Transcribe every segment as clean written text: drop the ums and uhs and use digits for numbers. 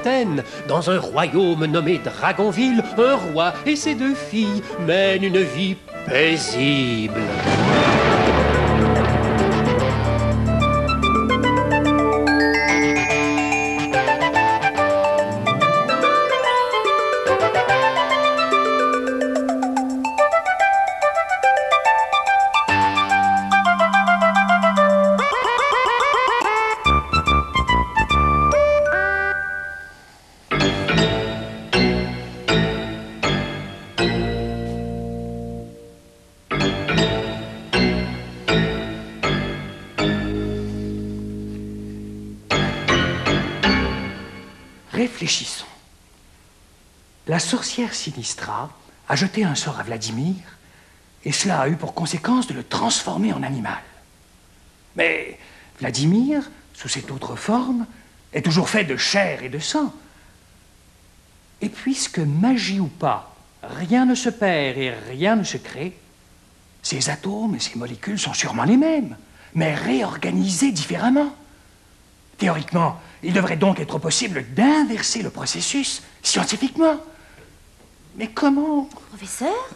d'Athènes. Dans un royaume nommé Dragonville, un roi et ses 2 filles mènent une vie paisible. Réfléchissons. La sorcière Sinistra a jeté un sort à Vladimir, et cela a eu pour conséquence de le transformer en animal. Mais Vladimir, sous cette autre forme, est toujours fait de chair et de sang. Et puisque, magie ou pas, rien ne se perd et rien ne se crée, ces atomes et ces molécules sont sûrement les mêmes, mais réorganisés différemment. Théoriquement, il devrait donc être possible d'inverser le processus scientifiquement. Mais comment? Professeur?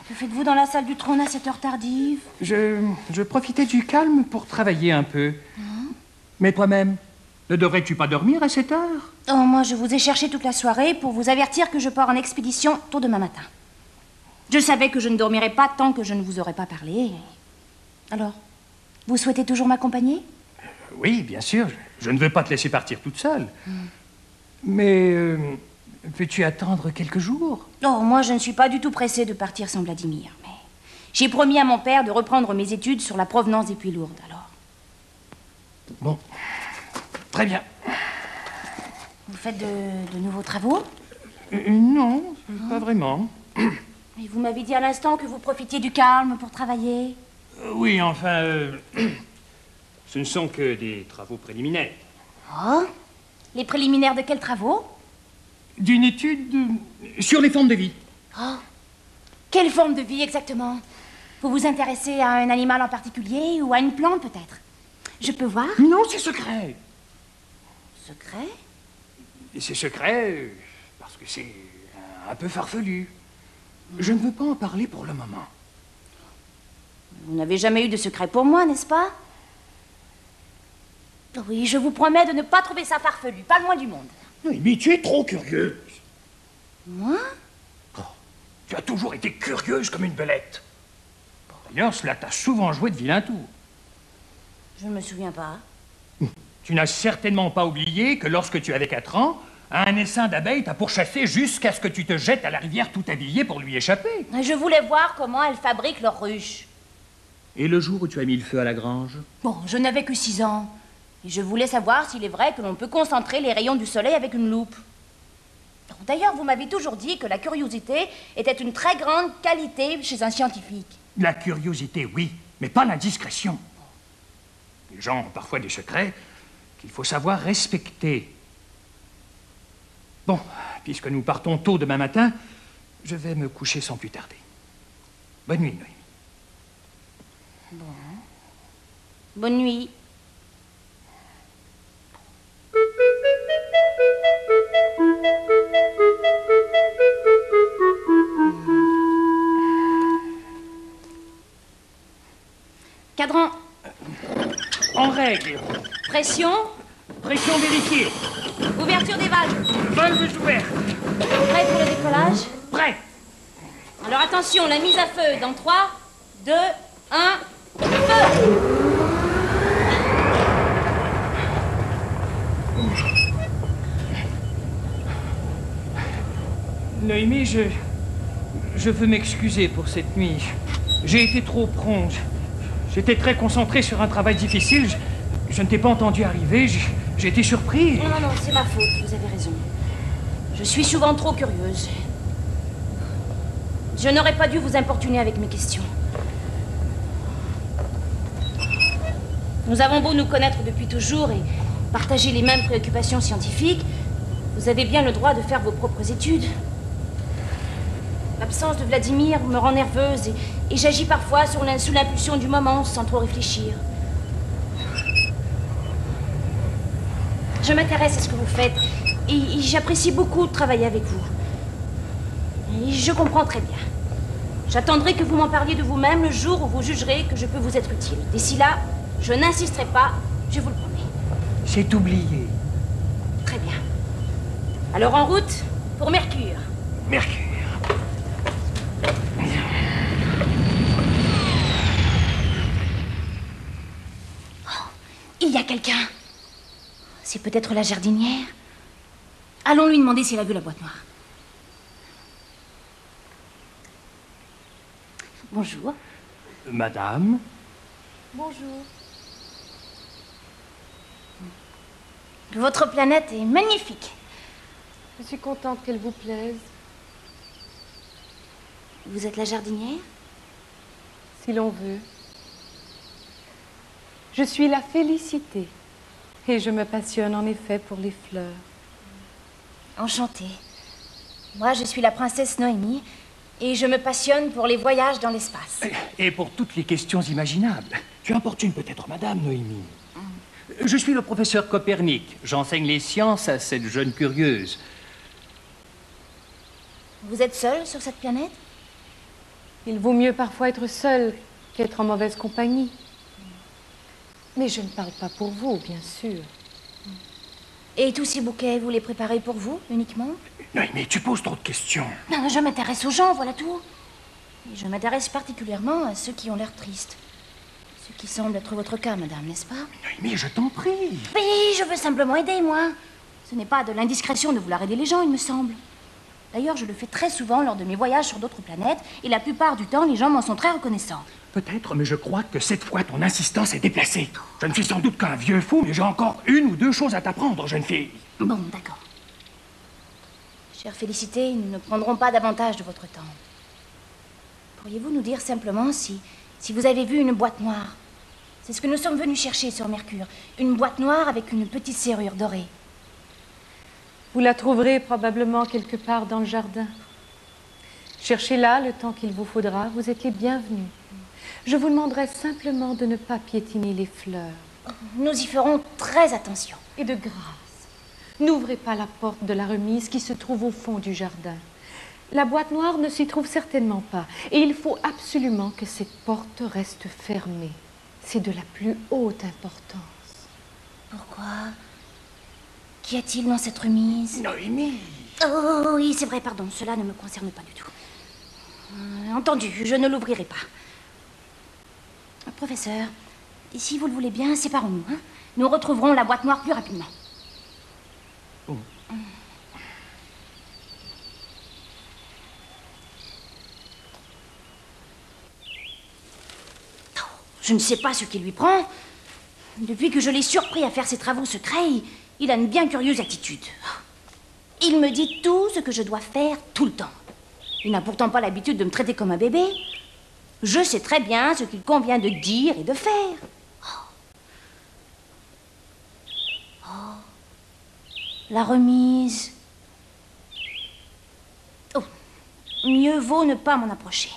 Que faites-vous dans la salle du trône à cette heure tardive? Je profitais du calme pour travailler un peu. Mais toi-même, ne devrais-tu pas dormir à cette heure? Oh, moi, je vous ai cherché toute la soirée pour vous avertir que je pars en expédition tôt demain matin. Je savais que je ne dormirais pas tant que je ne vous aurais pas parlé. Alors, vous souhaitez toujours m'accompagner? Oui, bien sûr. Je ne veux pas te laisser partir toute seule. Mais peux-tu attendre quelques jours? Oh, moi, je ne suis pas du tout pressée de partir sans Vladimir. Mais j'ai promis à mon père de reprendre mes études sur la provenance des puits lourdes, alors. Bon, très bien. Vous faites de nouveaux travaux? Non, pas vraiment. Mais vous m'avez dit à l'instant que vous profitiez du calme pour travailler. Oui, enfin, ce ne sont que des travaux préliminaires. Oh? Les préliminaires de quels travaux? D'une étude sur les formes de vie. Oh. Quelle forme de vie exactement? Vous vous intéressez à un animal en particulier ou à une plante peut-être? Je peux voir? Non, c'est secret. Secret? Et c'est secret parce que c'est un peu farfelu. Je ne veux pas en parler pour le moment. Vous n'avez jamais eu de secret pour moi, n'est-ce pas? Oui, je vous promets de ne pas trouver ça farfelu, pas le moins du monde. Oui, mais tu es trop curieuse. Moi? Oh, tu as toujours été curieuse comme une belette. D'ailleurs, cela t'a souvent joué de vilain tour. Je ne me souviens pas. Tu n'as certainement pas oublié que lorsque tu avais 4 ans, un essaim d'abeilles t'a pourchassé jusqu'à ce que tu te jettes à la rivière tout habillé pour lui échapper. Je voulais voir comment elles fabriquent leurs ruches. Et le jour où tu as mis le feu à la grange? Bon, je n'avais que 6 ans. Et je voulais savoir s'il est vrai que l'on peut concentrer les rayons du soleil avec une loupe. D'ailleurs, vous m'avez toujours dit que la curiosité était une très grande qualité chez un scientifique. La curiosité, oui, mais pas l'indiscrétion. Les gens ont parfois des secrets qu'il faut savoir respecter. Bon, puisque nous partons tôt demain matin, je vais me coucher sans plus tarder. Bonne nuit, Noémie. Bon. Bonne nuit. Cadran. En règle. Pression. Pression vérifiée. Ouverture des valves. Valves ouvertes. Prêt pour le décollage? Prêt. Alors attention, la mise à feu dans 3, 2, 1, feu! Noémie, je veux m'excuser pour cette nuit. J'ai été trop prompt. J'étais très concentré sur un travail difficile. Je ne t'ai pas entendu arriver. J'ai été surpris. Non, c'est ma faute, vous avez raison. Je suis souvent trop curieuse. Je n'aurais pas dû vous importuner avec mes questions. Nous avons beau nous connaître depuis toujours et partager les mêmes préoccupations scientifiques, vous avez bien le droit de faire vos propres études. L'absence de Vladimir me rend nerveuse et j'agis parfois sous l'impulsion du moment sans trop réfléchir. Je m'intéresse à ce que vous faites et j'apprécie beaucoup de travailler avec vous. Et je comprends très bien. J'attendrai que vous m'en parliez de vous-même le jour où vous jugerez que je peux vous être utile. D'ici là, je n'insisterai pas, je vous le promets. C'est oublié. Très bien. Alors en route pour Mercure. Mercure. Il y a quelqu'un. C'est peut-être la jardinière. Allons lui demander s'il a vu la boîte noire. Bonjour. Madame? Bonjour. Votre planète est magnifique. Je suis contente qu'elle vous plaise. Vous êtes la jardinière? Si l'on veut. Je suis la félicité. Et je me passionne en effet pour les fleurs. Enchantée. Moi, je suis la princesse Noémie et je me passionne pour les voyages dans l'espace. Et pour toutes les questions imaginables. Tu importunes peut-être madame, Noémie. Je suis le professeur Copernic. J'enseigne les sciences à cette jeune curieuse. Vous êtes seule sur cette planète? Il vaut mieux parfois être seul qu'être en mauvaise compagnie. Mais je ne parle pas pour vous, bien sûr. Et tous ces bouquets, vous les préparez pour vous, uniquement? Noémie, tu poses trop de questions. Non, je m'intéresse aux gens, voilà tout. Et je m'intéresse particulièrement à ceux qui ont l'air tristes. Ce qui semble être votre cas, madame, n'est-ce pas? Noémie, je t'en prie. Oui, je veux simplement aider, moi. Ce n'est pas de l'indiscrétion de vouloir aider les gens, il me semble. D'ailleurs, je le fais très souvent lors de mes voyages sur d'autres planètes, et la plupart du temps, les gens m'en sont très reconnaissants. Peut-être, mais je crois que cette fois, ton insistance est déplacée. Je ne suis sans doute qu'un vieux fou, mais j'ai encore une ou deux choses à t'apprendre, jeune fille. Bon, d'accord. Chère Félicité, nous ne prendrons pas davantage de votre temps. Pourriez-vous nous dire simplement si vous avez vu une boîte noire? C'est ce que nous sommes venus chercher sur Mercure. Une boîte noire avec une petite serrure dorée. Vous la trouverez probablement quelque part dans le jardin. Cherchez-la le temps qu'il vous faudra. Vous êtes les bienvenus. Je vous demanderai simplement de ne pas piétiner les fleurs. Nous y ferons très attention. Et de grâce, n'ouvrez pas la porte de la remise qui se trouve au fond du jardin. La boîte noire ne s'y trouve certainement pas. Et il faut absolument que cette porte reste fermée. C'est de la plus haute importance. Pourquoi? Qu'y a-t-il dans cette remise? Noémie. Oh oui, c'est vrai, pardon, cela ne me concerne pas du tout. Entendu, je ne l'ouvrirai pas. Professeur, si vous le voulez bien, séparons-nous. Hein? Nous retrouverons la boîte noire plus rapidement. Oh. Je ne sais pas ce qui lui prend. Depuis que je l'ai surpris à faire ses travaux secrets, il a une bien curieuse attitude. Il me dit tout ce que je dois faire tout le temps. Il n'a pourtant pas l'habitude de me traiter comme un bébé. Je sais très bien ce qu'il convient de dire et de faire. Oh. La remise. Oh. Mieux vaut ne pas m'en approcher.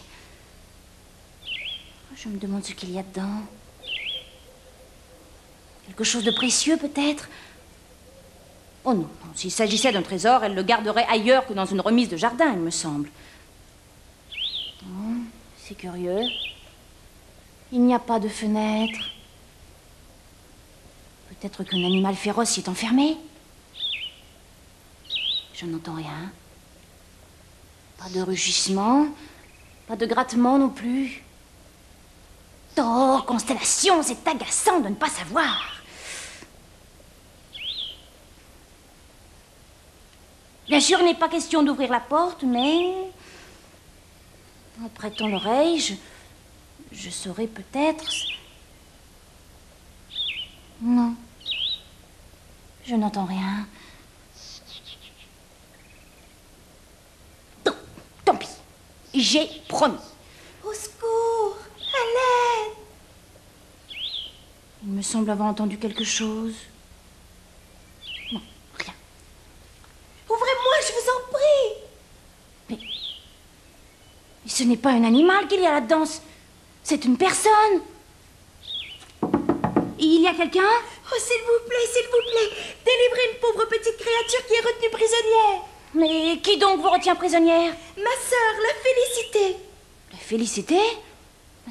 Je me demande ce qu'il y a dedans. Quelque chose de précieux, peut-être? Oh non, non. S'il s'agissait d'un trésor, elle le garderait ailleurs que dans une remise de jardin, il me semble. Oh, c'est curieux. Il n'y a pas de fenêtre. Peut-être qu'un animal féroce s'y est enfermé. Je n'entends rien. Pas de rugissement, pas de grattement non plus. Oh, Constellation, c'est agaçant de ne pas savoir. Bien sûr, il n'est pas question d'ouvrir la porte, mais... en prêtant l'oreille, je saurais peut-être... Non. Je n'entends rien. Non, tant pis. J'ai promis. Au secours! À l'aide! Il me semble avoir entendu quelque chose. Non, rien. Ouvrez-moi, je vous en prie! Mais ce n'est pas un animal qu'il y a là-dedans. C'est une personne. Il y a quelqu'un? Oh, s'il vous plaît, délivrez une pauvre petite créature qui est retenue prisonnière. Mais qui donc vous retient prisonnière? Ma sœur, la Félicité. La Félicité?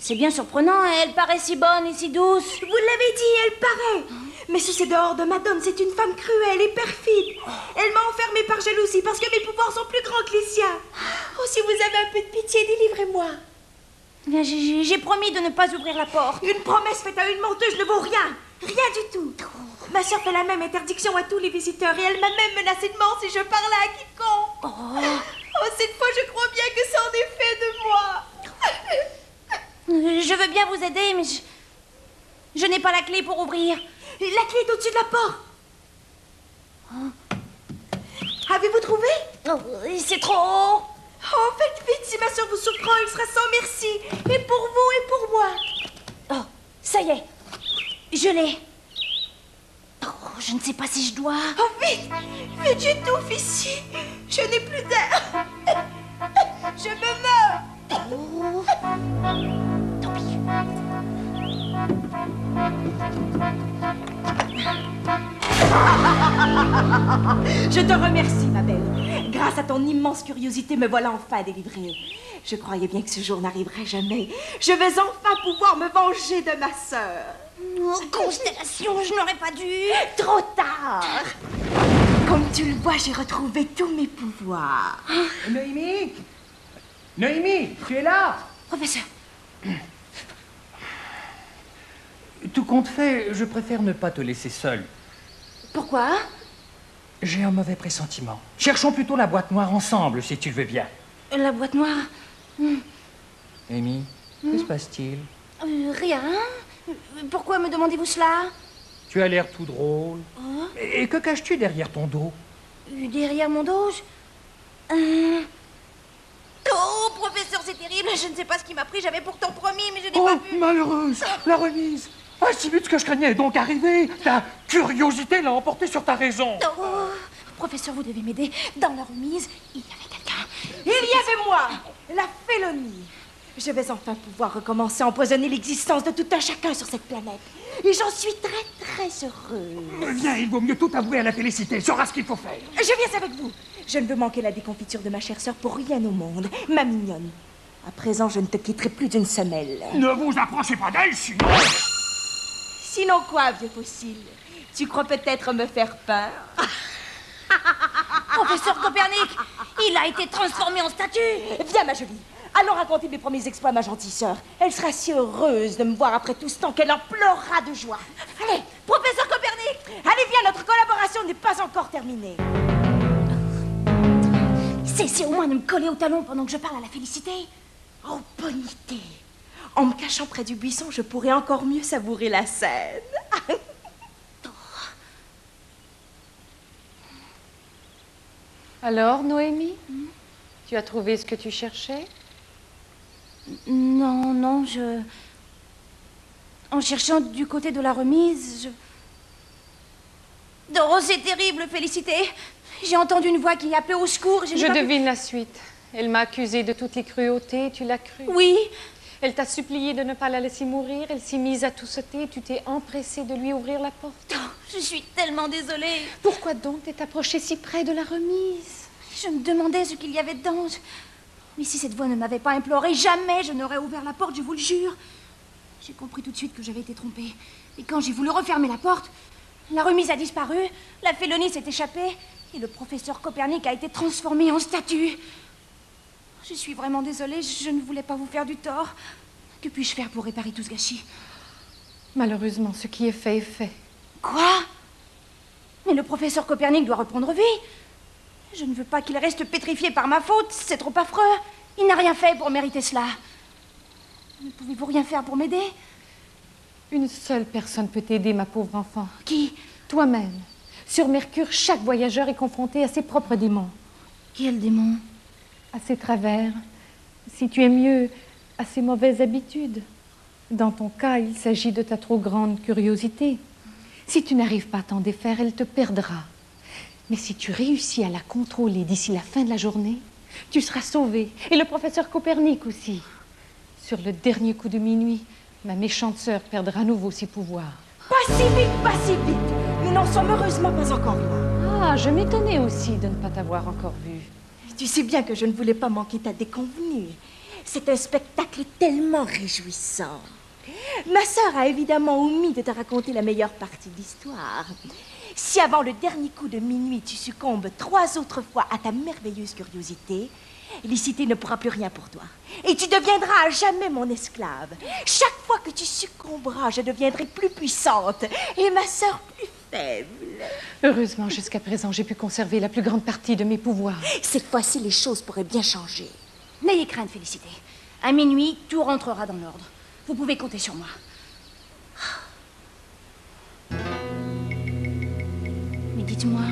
C'est bien surprenant, elle paraît si bonne et si douce. Vous l'avez dit, elle paraît. Mais si c'est dehors de Madone, c'est une femme cruelle et perfide. Elle m'a enfermée par jalousie parce que mes pouvoirs sont plus grands que les siens. Oh, si vous avez un peu de pitié, délivrez-moi. J'ai promis de ne pas ouvrir la porte. Une promesse faite à une menteuse ne vaut rien. Rien du tout. Ma sœur fait la même interdiction à tous les visiteurs et elle m'a même menacé de mort si je parlais à quiconque. Oh, cette fois, je crois bien que c'en est fait de moi. Je veux bien vous aider, mais je n'ai pas la clé pour ouvrir. La clé est au-dessus de la porte. Avez-vous trouvé? Oh, c'est trop haut. Oh, faites vite, si ma sœur vous surprend, elle sera sans merci. Et pour vous et pour moi. Oh, ça y est. Je l'ai. Oh, je ne sais pas si je dois... Oh, vite! Vite, j'étouffe ici. Je n'ai plus d'air. Je me meurs. Oh. Tant pis. Je te remercie, ma belle. Grâce à ton immense curiosité, me voilà enfin délivrée. Je croyais bien que ce jour n'arriverait jamais. Je vais enfin pouvoir me venger de ma sœur. Oh, constellation, je n'aurais pas dû. Trop tard. Comme tu le vois, j'ai retrouvé tous mes pouvoirs. Noémie! Noémie, tu es là? Professeur. Tout compte fait, je préfère ne pas te laisser seule. Pourquoi? J'ai un mauvais pressentiment. Cherchons plutôt la boîte noire ensemble, si tu le veux bien. La boîte noire? Amy, que se passe-t-il? Rien. Pourquoi me demandez-vous cela? Tu as l'air tout drôle. Et que caches-tu derrière ton dos? Derrière mon dos, Oh, professeur, c'est terrible. Je ne sais pas ce qui m'a pris. J'avais pourtant promis, mais je n'ai pas vu. Malheureuse! La remise! Ah, si vite ce que je craignais est donc arrivé. Ta curiosité l'a emporté sur ta raison. Oh, professeur, vous devez m'aider. Dans la remise, il y avait quelqu'un. Il y avait moi, la Félonie. Je vais enfin pouvoir recommencer à empoisonner l'existence de tout un chacun sur cette planète. Et j'en suis très heureuse. Viens, il vaut mieux tout avouer à la Félicité. Saura ce qu'il faut faire. Je viens avec vous. Je ne veux manquer la déconfiture de ma chère sœur pour rien au monde. Ma mignonne. À présent, je ne te quitterai plus d'une semelle. Ne vous approchez pas d'elle, sinon... Sinon quoi, vieux fossile? Tu crois peut-être me faire peur? Professeur Copernic, il a été transformé en statue. Viens, ma jolie. Allons raconter mes premiers exploits à ma gentille sœur. Elle sera si heureuse de me voir après tout ce temps qu'elle en pleurera de joie. Allez, professeur Copernic, allez, viens, notre collaboration n'est pas encore terminée. Cessez au moins de me coller au talon pendant que je parle à la Félicité. Oh, bonne idée. En me cachant près du buisson, je pourrais encore mieux savourer la scène. Alors, Noémie, tu as trouvé ce que tu cherchais? Non, En cherchant du côté de la remise, Oh, c'est terrible, Félicité. J'ai entendu une voix qui appelait au secours. Je devine la suite. Elle m'a accusée de toutes les cruautés, tu l'as cru? Oui. Elle t'a supplié de ne pas la laisser mourir, elle s'est mise à tout sauter, tu t'es empressée de lui ouvrir la porte. Oh, je suis tellement désolée. Pourquoi donc t'es approchée si près de la remise? Je me demandais ce qu'il y avait dedans. Mais si cette voix ne m'avait pas imploré, jamais je n'aurais ouvert la porte, je vous le jure. J'ai compris tout de suite que j'avais été trompée. Et quand j'ai voulu refermer la porte, la remise a disparu, la Félonie s'est échappée, et le professeur Copernic a été transformé en statue. Je suis vraiment désolée, je ne voulais pas vous faire du tort. Que puis-je faire pour réparer tout ce gâchis? Malheureusement, ce qui est fait est fait. Quoi? Mais le professeur Copernic doit reprendre vie. Je ne veux pas qu'il reste pétrifié par ma faute, c'est trop affreux. Il n'a rien fait pour mériter cela. Ne pouvez-vous rien faire pour m'aider? Une seule personne peut t'aider, ma pauvre enfant. Qui? Toi-même. Sur Mercure, chaque voyageur est confronté à ses propres démons. Quel démon? À ses travers, si tu es mieux, à ses mauvaises habitudes. Dans ton cas, il s'agit de ta trop grande curiosité. Si tu n'arrives pas à t'en défaire, elle te perdra. Mais si tu réussis à la contrôler d'ici la fin de la journée, tu seras sauvé. Et le professeur Copernic aussi. Sur le dernier coup de minuit, ma méchante sœur perdra à nouveau ses pouvoirs. Pas si vite, pas si vite. Nous n'en sommes heureusement pas encore là. Ah, je m'étonnais aussi de ne pas t'avoir encore vu. Tu sais bien que je ne voulais pas manquer ta déconvenue. C'est un spectacle tellement réjouissant. Ma sœur a évidemment omis de te raconter la meilleure partie de l'histoire. Si avant le dernier coup de minuit, tu succombes 3 autres fois à ta merveilleuse curiosité, Félicité ne pourra plus rien pour toi. Et tu deviendras à jamais mon esclave. Chaque fois que tu succomberas, je deviendrai plus puissante et ma sœur plus faible. Heureusement, jusqu'à présent, j'ai pu conserver la plus grande partie de mes pouvoirs. Cette fois-ci, les choses pourraient bien changer. N'ayez crainte, Félicité. À minuit, tout rentrera dans l'ordre. Vous pouvez compter sur moi. Mais dites-moi,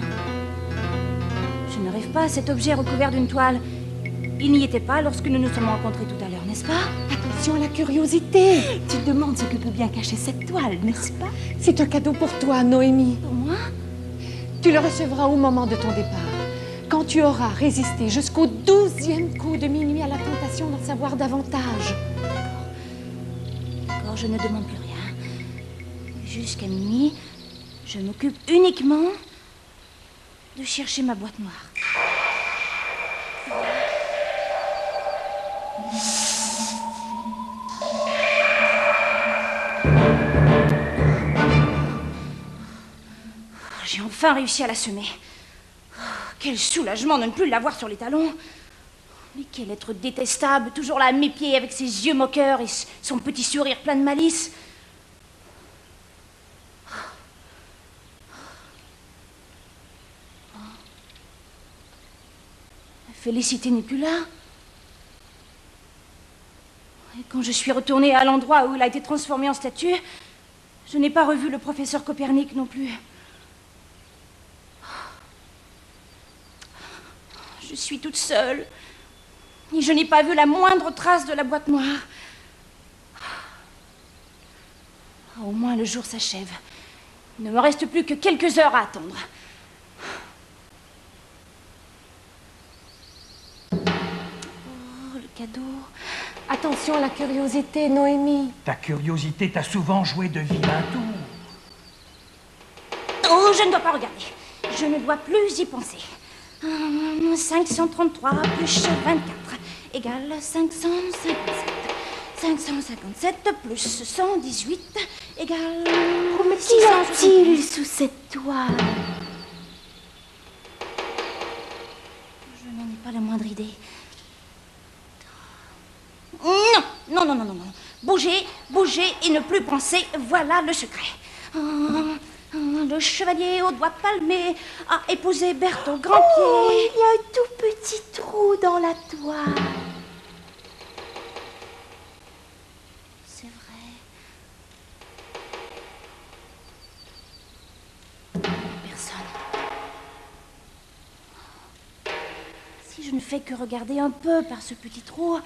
je ne rêve pas, cet objet recouvert d'une toile. Il n'y était pas lorsque nous nous sommes rencontrés tout à l'heure, n'est-ce pas? Attention à la curiosité. Tu te demandes ce que peut bien cacher cette toile, n'est-ce pas? C'est un cadeau pour toi, Noémie. Pour moi? Tu le recevras au moment de ton départ. Quand tu auras résisté jusqu'au 12e coup de minuit à la tentation d'en savoir davantage. D'accord, je ne demande plus rien. Jusqu'à minuit, je m'occupe uniquement de chercher ma boîte noire. J'ai enfin réussi à la semer. Quel soulagement de ne plus l'avoir sur les talons. Mais quel être détestable, toujours là à mes pieds avec ses yeux moqueurs et son petit sourire plein de malice. Félicité n'est plus là. Et quand je suis retournée à l'endroit où il a été transformé en statue, je n'ai pas revu le professeur Copernic non plus. Je suis toute seule. Et je n'ai pas vu la moindre trace de la boîte noire. Au moins le jour s'achève. Il ne me reste plus que quelques heures à attendre. Oh, le cadeau. Attention à la curiosité, Noémie. Ta curiosité t'a souvent joué de vilains tours. Oh, je ne dois pas regarder. Je ne dois plus y penser. 533 plus 24 égale 557. 557 plus 118 égale... Oh, mais qu'y a-t-il sous cette toile? Je n'en ai pas la moindre idée. Non. Bougez et ne plus penser, voilà le secret. Le chevalier aux doigts palmés a épousé Berthe au grand pied. Oh, il y a un tout petit trou dans la toile. C'est vrai. Personne. Si je ne fais que regarder un peu par ce petit trou,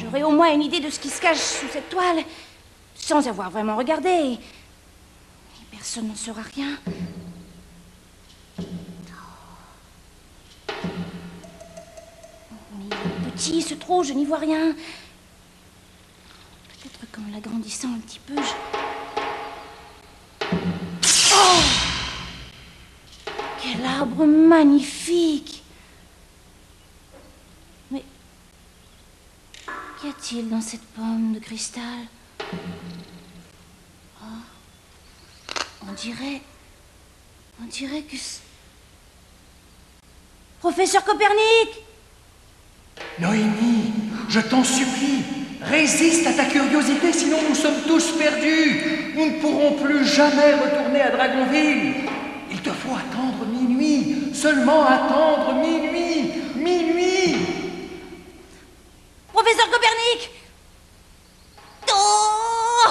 j'aurai au moins une idée de ce qui se cache sous cette toile, sans avoir vraiment regardé. Et personne n'en saura rien. Mais il est petit, ce trou, je n'y vois rien. Peut-être qu'en l'agrandissant un petit peu, Oh! Quel arbre magnifique! Mais qu'y a-t-il dans cette pomme de cristal? On dirait que... Professeur Copernic! Noémie, je t'en supplie, résiste à ta curiosité, sinon nous sommes tous perdus. Nous ne pourrons plus jamais retourner à Dragonville. Il te faut attendre minuit, seulement attendre minuit. Professeur Copernic! Oh!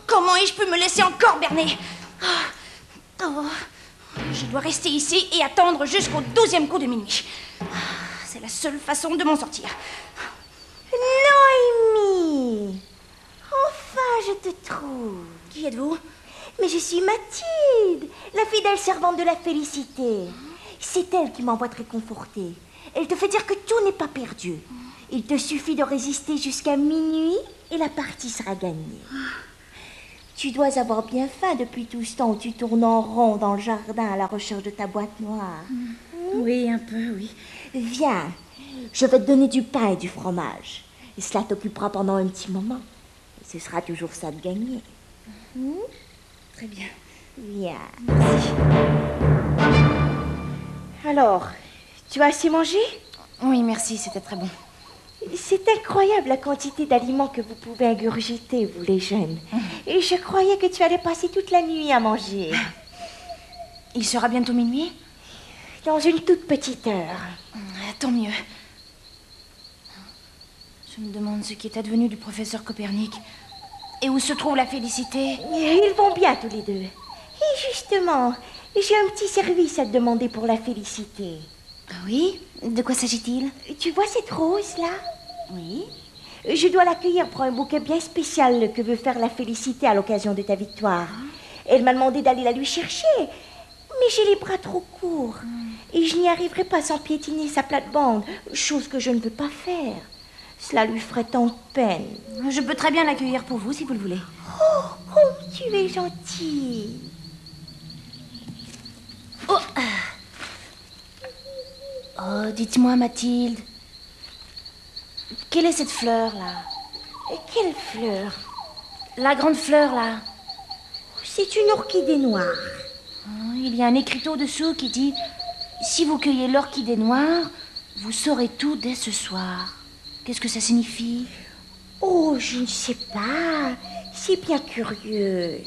Comment ai-je pu me laisser encore berner? Oh, je dois rester ici et attendre jusqu'au 12e coup de minuit. C'est la seule façon de m'en sortir. Noémie! Enfin, je te trouve. Qui êtes-vous? Mais je suis Mathilde, la fidèle servante de la Félicité. C'est elle qui m'envoie te réconforter. Elle te fait dire que tout n'est pas perdu. Il te suffit de résister jusqu'à minuit et la partie sera gagnée. Tu dois avoir bien faim depuis tout ce temps où tu tournes en rond dans le jardin à la recherche de ta boîte noire. Oui, un peu, oui. Viens, je vais te donner du pain et du fromage. Et cela t'occupera pendant un petit moment. Et ce sera toujours ça de gagner. Très bien. Viens. Alors, tu as assez mangé? Oui, merci, c'était très bon. C'est incroyable la quantité d'aliments que vous pouvez ingurgiter, vous les jeunes. Et je croyais que tu allais passer toute la nuit à manger. Il sera bientôt minuit? Dans une toute petite heure. Tant mieux. Je me demande ce qui est advenu du professeur Copernic. Et où se trouve la Félicité? Ils vont bien tous les deux. Et justement, j'ai un petit service à te demander pour la Félicité. Ah oui? De quoi s'agit-il? Tu vois cette rose-là? Oui. Je dois l'accueillir pour un bouquet bien spécial que veut faire la Félicité à l'occasion de ta victoire. Elle m'a demandé d'aller la lui chercher, mais j'ai les bras trop courts. Et je n'y arriverai pas sans piétiner sa plate-bande, chose que je ne peux pas faire. Cela lui ferait tant de peine. Je peux très bien l'accueillir pour vous, si vous le voulez. Oh, tu es gentille. Oh, dites-moi, Mathilde. Quelle est cette fleur-là? Quelle fleur? La grande fleur, là. C'est une orchidée noire. Oh, il y a un écriteau dessous qui dit « Si vous cueillez l'orchidée noire, vous saurez tout dès ce soir. » Qu'est-ce que ça signifie? Oh, je ne sais pas. C'est bien curieux.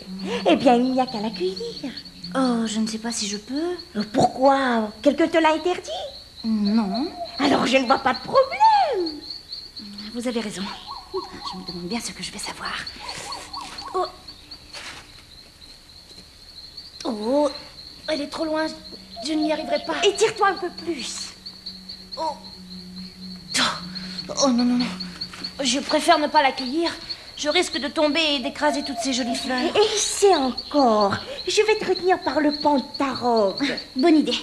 Eh bien, il n'y a qu'à l'accueillir. Oh, je ne sais pas si je peux. Pourquoi? Quelqu'un te l'a interdit? Non. Alors, je ne vois pas de problème. Vous avez raison. Je me demande bien ce que je vais savoir. Oh, elle est trop loin. Je n'y arriverai pas. Étire-toi un peu plus. Oh, non, non, non. Je préfère ne pas l'accueillir. Je risque de tomber et d'écraser toutes ces jolies fleurs. Essaie encore. Je vais te retenir par le pan de ta robe. Bonne idée.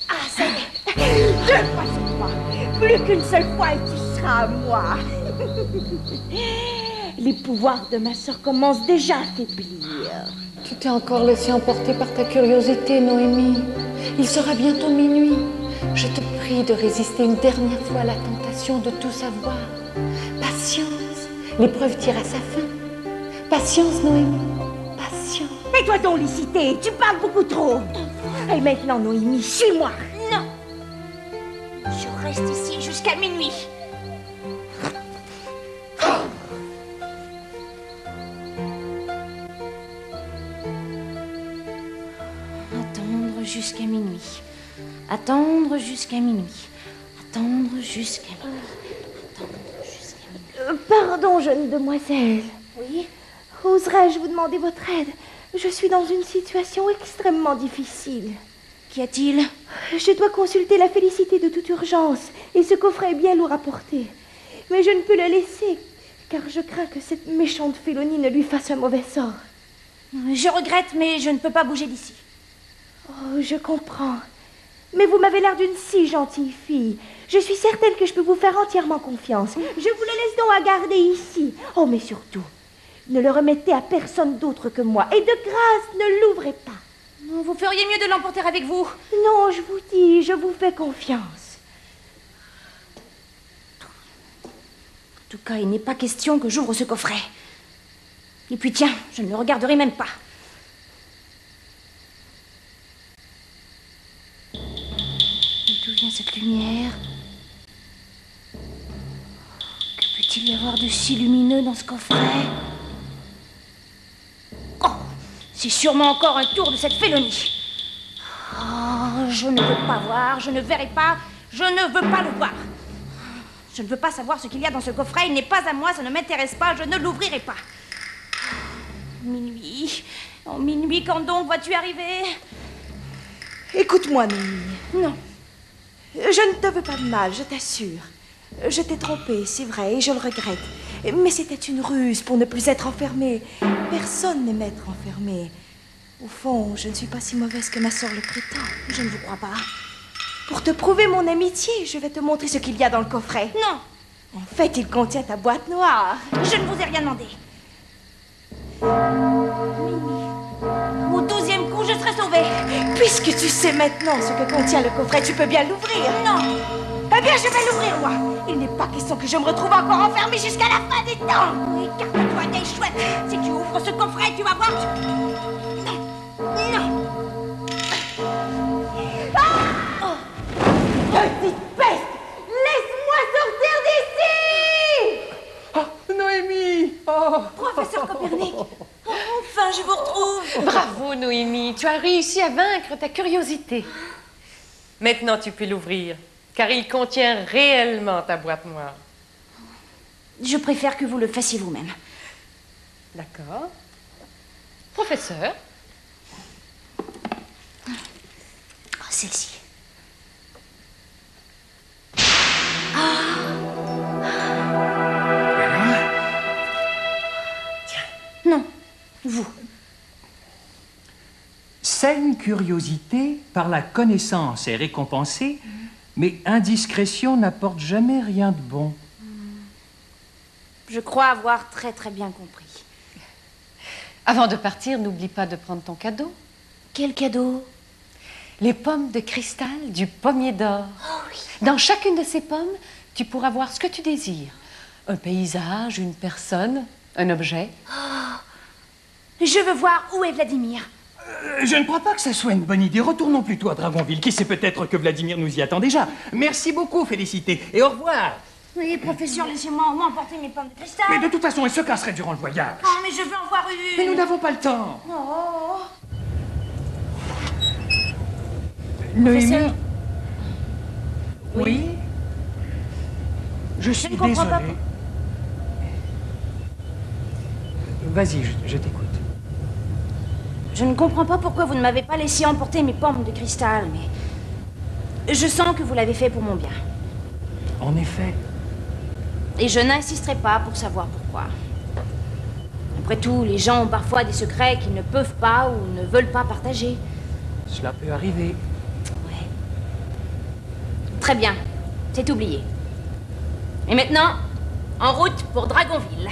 Ah, ça y est. 2 fois cette fois. Plus qu'une seule fois et tu seras à moi. Les pouvoirs de ma sœur commencent déjà à faiblir. Tu t'es encore laissé emporter par ta curiosité, Noémie. Il sera bientôt minuit. Je te prie de résister une dernière fois à la tentation de tout savoir. Patience, l'épreuve tire à sa fin. Patience, Noémie, patience. Tais-toi donc, Licité, tu parles beaucoup trop. Et maintenant, Noémie, suis-moi. Non. Je reste ici jusqu'à minuit. Attendre jusqu'à minuit. Attendre jusqu'à minuit. Attendre jusqu'à minuit. Attendre jusqu'à minuit. Pardon, jeune demoiselle. Oui? Oserais-je vous demander votre aide? Je suis dans une situation extrêmement difficile. Qu'y a-t-il? Je dois consulter la Félicité de toute urgence, et ce coffret est bien lourd à porter. Mais je ne peux le laisser, car je crains que cette méchante Félonie ne lui fasse un mauvais sort. Je regrette, mais je ne peux pas bouger d'ici. Oh, je comprends. Mais vous m'avez l'air d'une si gentille fille. Je suis certaine que je peux vous faire entièrement confiance. Je vous le laisse donc à garder ici. Oh, mais surtout, ne le remettez à personne d'autre que moi. Et de grâce, ne l'ouvrez pas. Vous feriez mieux de l'emporter avec vous. Non, je vous dis, je vous fais confiance. En tout cas, il n'est pas question que j'ouvre ce coffret. Et puis tiens, je ne le regarderai même pas. D'où vient cette lumière? Que peut-il y avoir de si lumineux dans ce coffret? Oh, c'est sûrement encore un tour de cette Félonie. Oh, je ne veux pas voir, je ne verrai pas, je ne veux pas le voir. Je ne veux pas savoir ce qu'il y a dans ce coffret, il n'est pas à moi, ça ne m'intéresse pas, je ne l'ouvrirai pas. Minuit, oh minuit, quand donc vas-tu arriver? Écoute-moi, Noémie. Non. Je ne te veux pas de mal, je t'assure. Je t'ai trompée, c'est vrai, et je le regrette. Mais c'était une ruse pour ne plus être enfermée. Personne n'aime être enfermée. Au fond, je ne suis pas si mauvaise que ma sœur le prétend. Je ne vous crois pas. Pour te prouver mon amitié, je vais te montrer ce qu'il y a dans le coffret. Non, En fait, il contient ta boîte noire. je ne vous ai rien demandé. Mimi, au 12e coup, je serai sauvée. Puisque tu sais maintenant ce que contient le coffret, tu peux bien l'ouvrir. Non, Eh bien, je vais l'ouvrir, moi. Il n'est pas question que je me retrouve encore enfermée jusqu'à la fin des temps. écarte-toi, vieille chouette. Si tu ouvres ce coffret, tu vas voir. Non, non. Petite peste, laisse-moi sortir d'ici. Oh, Noémie! Oh! Professeur Copernic, enfin, je vous retrouve. Bravo, Noémie. Tu as réussi à vaincre ta curiosité. Maintenant, tu peux l'ouvrir, car il contient réellement ta boîte noire. Je préfère que vous le fassiez vous-même. D'accord. Professeur, Oh, celle-ci. Non, vous. Saine curiosité, par la connaissance est récompensée, mais indiscrétion n'apporte jamais rien de bon. Je crois avoir très bien compris. avant de partir, n'oublie pas de prendre ton cadeau. Quel cadeau? Les pommes de cristal du pommier d'or. Dans chacune de ces pommes, tu pourras voir ce que tu désires. Un paysage, une personne, un objet. Je veux voir où est Vladimir. Je ne crois pas que ça soit une bonne idée. Retournons plutôt à Dragonville. Qui sait, peut-être que Vladimir nous y attend déjà. Merci beaucoup, Félicité, et au revoir. Oui, professeur, laissez-moi au moins emporter mes pommes de cristal. Mais de toute façon, elle se casserait durant le voyage. Oh, mais je veux en voir une. Mais nous n'avons pas le temps. Oh. Noémie. Professeur. Oui. Je suis ne comprends pas désolé. Vas-y, je t'écoute. Je ne comprends pas pourquoi vous ne m'avez pas laissé emporter mes pommes de cristal, mais je sens que vous l'avez fait pour mon bien. En effet. Et je n'insisterai pas pour savoir pourquoi. Après tout, les gens ont parfois des secrets qu'ils ne peuvent pas ou ne veulent pas partager. Cela peut arriver. Ouais. Très bien, c'est oublié. Et maintenant, en route pour Dragonville.